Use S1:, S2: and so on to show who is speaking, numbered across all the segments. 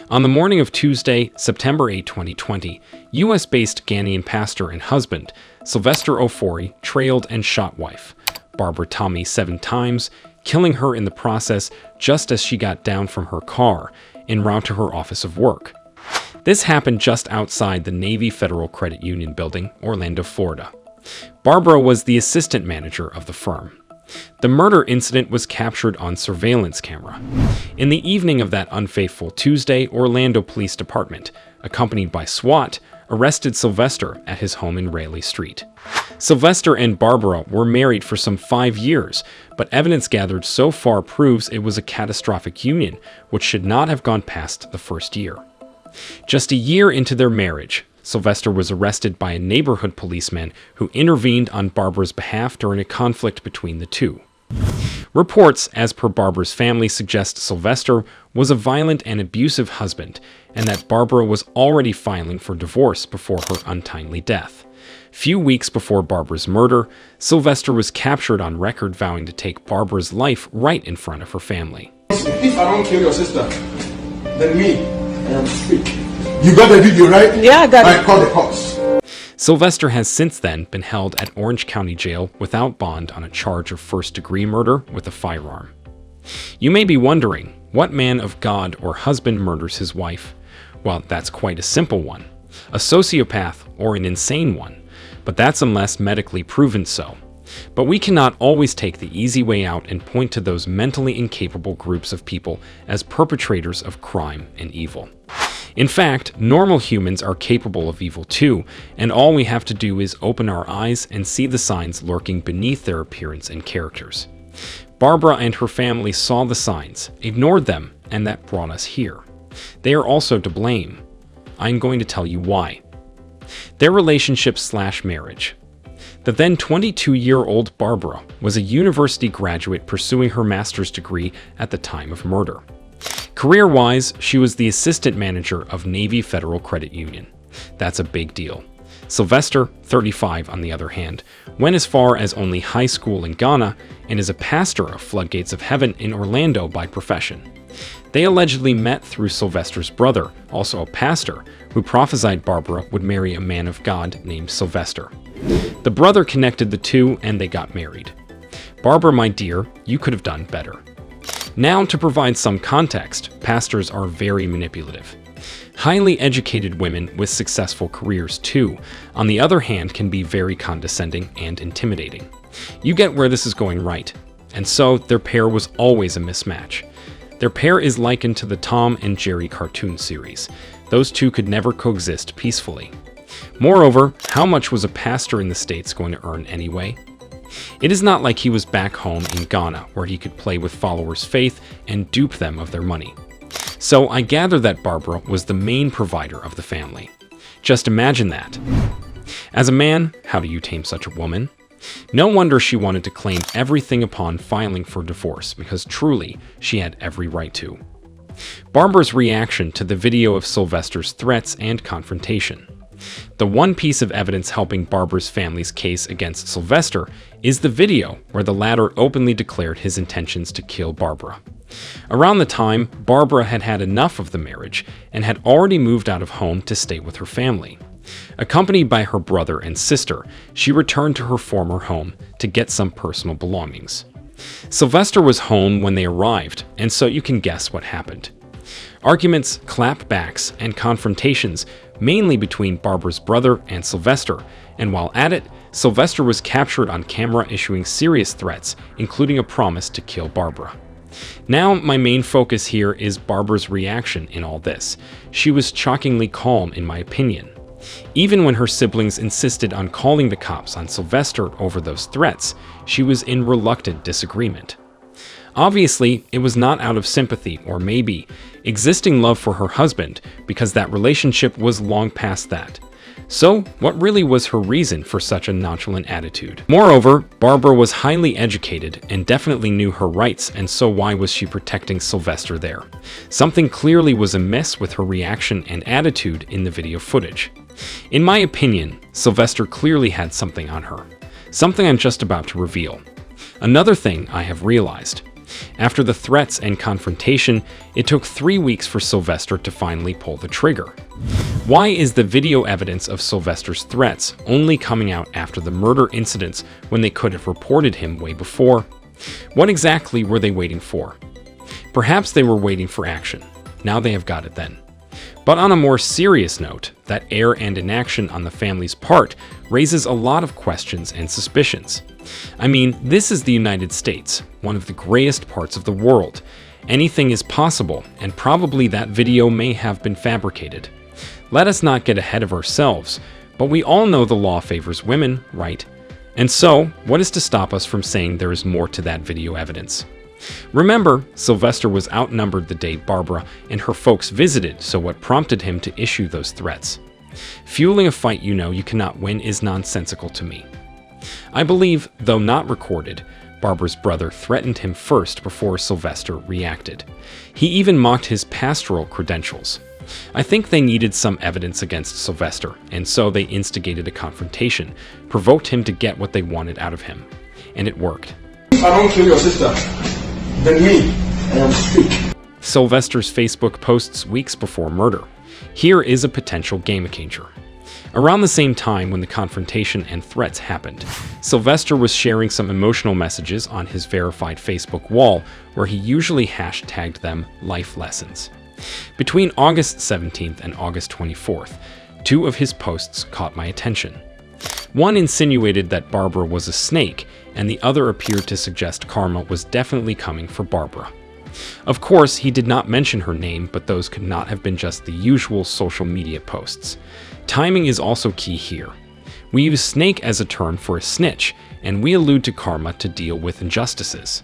S1: On the morning of Tuesday, September 8, 2020, U.S.-based Ghanaian pastor and husband, Sylvester Ofori, trailed and shot wife, Barbara Tommy 7 times, killing her in the process just as she got down from her car en route to her office of work. This happened just outside the Navy Federal Credit Union building, Orlando, Florida. Barbara was the assistant manager of the firm. The murder incident was captured on surveillance camera. In the evening of that unfaithful Tuesday, Orlando Police Department, accompanied by SWAT, arrested Sylvester at his home in Raleigh Street. Sylvester and Barbara were married for some 5 years, but evidence gathered so far proves it was a catastrophic union, which should not have gone past the first year. Just a year into their marriage, Sylvester was arrested by a neighborhood policeman who intervened on Barbara's behalf during a conflict between the two. Reports, as per Barbara's family, suggest Sylvester was a violent and abusive husband, and that Barbara was already filing for divorce before her untimely death. Few weeks before Barbara's murder, Sylvester was captured on record vowing to take Barbara's life right in front of her family.
S2: If I don't kill your sister, then me, I am free. You got the video, right?
S3: Yeah, I got it.
S2: I call the cops.
S1: Sylvester has since then been held at Orange County Jail without bond on a charge of first-degree murder with a firearm. You may be wondering, what man of God or husband murders his wife? Well, that's quite a simple one. A sociopath or an insane one. But that's unless medically proven so. But we cannot always take the easy way out and point to those mentally incapable groups of people as perpetrators of crime and evil. In fact, normal humans are capable of evil too, and all we have to do is open our eyes and see the signs lurking beneath their appearance and characters. Barbara and her family saw the signs, ignored them, and that brought us here. They are also to blame. I'm going to tell you why. Their relationship/marriage. The then 22-year-old Barbara was a university graduate pursuing her master's degree at the time of murder. Career-wise, she was the assistant manager of Navy Federal Credit Union. That's a big deal. Sylvester, 35 on the other hand, went as far as only high school in Ghana and is a pastor of Floodgates of Heaven in Orlando by profession. They allegedly met through Sylvester's brother, also a pastor, who prophesied Barbara would marry a man of God named Sylvester. The brother connected the two and they got married. Barbara, my dear, you could have done better. Now, to provide some context, pastors are very manipulative. Highly educated women with successful careers, too, on the other hand, can be very condescending and intimidating. You get where this is going, right? And so, their pair was always a mismatch. Their pair is likened to the Tom and Jerry cartoon series. Those two could never coexist peacefully. Moreover, how much was a pastor in the States going to earn anyway? It is not like he was back home in Ghana, where he could play with followers' faith and dupe them of their money. So I gather that Barbara was the main provider of the family. Just imagine that. As a man, how do you tame such a woman? No wonder she wanted to claim everything upon filing for divorce, because truly, she had every right to. Barbara's reaction to the video of Sylvester's threats and confrontation. The one piece of evidence helping Barbara's family's case against Sylvester is the video where the latter openly declared his intentions to kill Barbara. Around the time, Barbara had had enough of the marriage and had already moved out of home to stay with her family. Accompanied by her brother and sister, she returned to her former home to get some personal belongings. Sylvester was home when they arrived, and so you can guess what happened. Arguments, clapbacks, and confrontations, mainly between Barbara's brother and Sylvester, and while at it, Sylvester was captured on camera issuing serious threats, including a promise to kill Barbara. Now, my main focus here is Barbara's reaction in all this. She was shockingly calm, in my opinion. Even when her siblings insisted on calling the cops on Sylvester over those threats, she was in reluctant disagreement. Obviously, it was not out of sympathy or maybe existing love for her husband, because that relationship was long past that. So, what really was her reason for such a nonchalant attitude? Moreover, Barbara was highly educated and definitely knew her rights, and so why was she protecting Sylvester there? Something clearly was amiss with her reaction and attitude in the video footage. In my opinion, Sylvester clearly had something on her. Something I'm just about to reveal. Another thing I have realized. After the threats and confrontation, it took 3 weeks for Sylvester to finally pull the trigger. Why is the video evidence of Sylvester's threats only coming out after the murder incidents when they could have reported him way before? What exactly were they waiting for? Perhaps they were waiting for action. Now they have got it then. But on a more serious note, that air and inaction on the family's part raises a lot of questions and suspicions. I mean, this is the United States, one of the grayest parts of the world. Anything is possible, and probably that video may have been fabricated. Let us not get ahead of ourselves, but we all know the law favors women, right? And so, what is to stop us from saying there is more to that video evidence? Remember, Sylvester was outnumbered the day Barbara and her folks visited, so what prompted him to issue those threats? Fueling a fight you know you cannot win is nonsensical to me. I believe, though not recorded, Barbara's brother threatened him first before Sylvester reacted. He even mocked his pastoral credentials. I think they needed some evidence against Sylvester, and so they instigated a confrontation, provoked him to get what they wanted out of him. And it worked.
S2: I don't kill your sister. Then me, I am speak.
S1: Sylvester's Facebook posts weeks before murder. Here is a potential game changer. Around the same time when the confrontation and threats happened, Sylvester was sharing some emotional messages on his verified Facebook wall, where he usually hashtagged them life lessons. Between August 17th and August 24th, 2 of his posts caught my attention. One insinuated that Barbara was a snake, and the other appeared to suggest karma was definitely coming for Barbara. Of course, he did not mention her name, but those could not have been just the usual social media posts. Timing is also key here. We use snake as a term for a snitch, and we allude to karma to deal with injustices.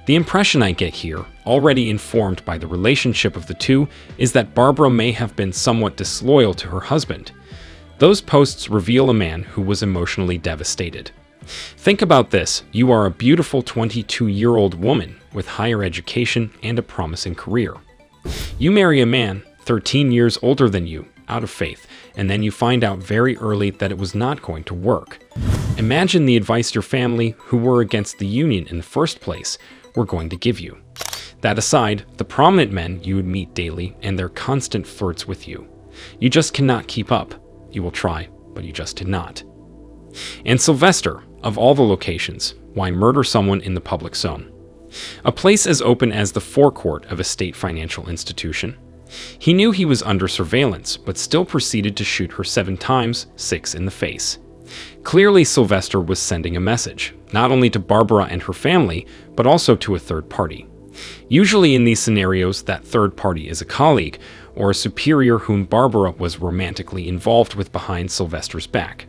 S1: The impression I get here, already informed by the relationship of the two, is that Barbara may have been somewhat disloyal to her husband. Those posts reveal a man who was emotionally devastated. Think about this. You are a beautiful 22-year-old woman with higher education and a promising career. You marry a man 13 years older than you, out of faith, and then you find out very early that it was not going to work. Imagine the advice your family, who were against the union in the first place, were going to give you. That aside, the prominent men you would meet daily and their constant flirts with you. You just cannot keep up. You will try, but you just did not. And Sylvester, of all the locations, why murder someone in the public zone? A place as open as the forecourt of a state financial institution. He knew he was under surveillance, but still proceeded to shoot her 7 times, 6 in the face. Clearly, Sylvester was sending a message, not only to Barbara and her family, but also to a third party. Usually in these scenarios, that third party is a colleague or a superior whom Barbara was romantically involved with behind Sylvester's back.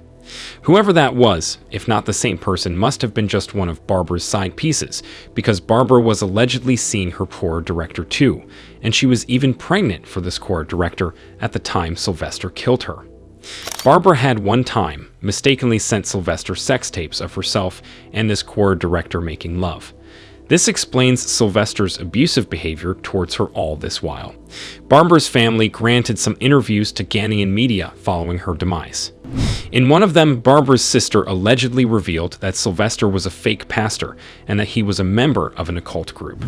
S1: Whoever that was, if not the same person, must have been just one of Barbara's side pieces, because Barbara was allegedly seeing her choir director too, and she was even pregnant for this choir director at the time Sylvester killed her. Barbara had one time mistakenly sent Sylvester sex tapes of herself and this choir director making love. This explains Sylvester's abusive behavior towards her all this while. Barbara's family granted some interviews to Ghanaian media following her demise. In one of them, Barbara's sister allegedly revealed that Sylvester was a fake pastor and that he was a member of an occult group.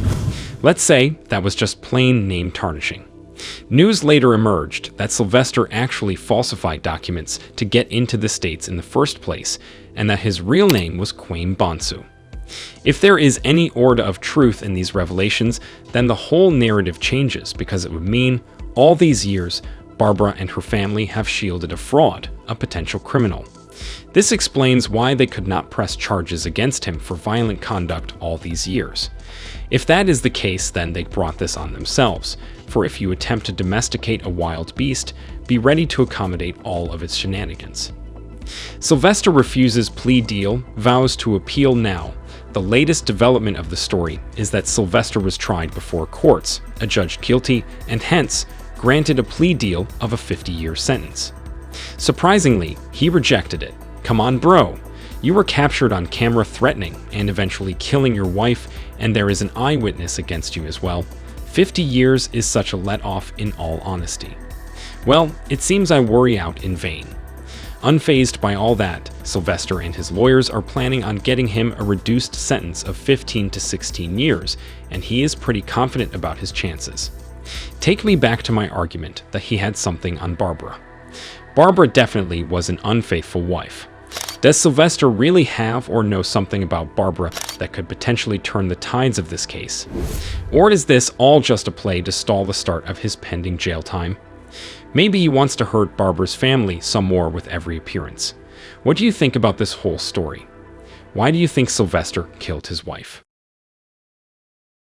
S1: Let's say that was just plain name tarnishing. News later emerged that Sylvester actually falsified documents to get into the States in the first place, and that his real name was Kwame Bonsu. If there is any order of truth in these revelations, then the whole narrative changes, because it would mean, all these years, Barbara and her family have shielded a fraud, a potential criminal. This explains why they could not press charges against him for violent conduct all these years. If that is the case, then they brought this on themselves, for if you attempt to domesticate a wild beast, be ready to accommodate all of its shenanigans. Sylvester refuses plea deal, vows to appeal now. The latest development of the story is that Sylvester was tried before courts, adjudged guilty, and hence granted a plea deal of a 50-year sentence. Surprisingly, he rejected it. Come on, bro. You were captured on camera threatening and eventually killing your wife, and there is an eyewitness against you as well. 50 years is such a let-off in all honesty. Well, it seems I worry out in vain. Unfazed by all that, Sylvester and his lawyers are planning on getting him a reduced sentence of 15 to 16 years, and he is pretty confident about his chances. Take me back to my argument that he had something on Barbara. Barbara definitely was an unfaithful wife. Does Sylvester really have or know something about Barbara that could potentially turn the tides of this case? Or is this all just a play to stall the start of his pending jail time? Maybe he wants to hurt Barbara's family some more with every appearance. What do you think about this whole story? Why do you think Sylvester killed his wife?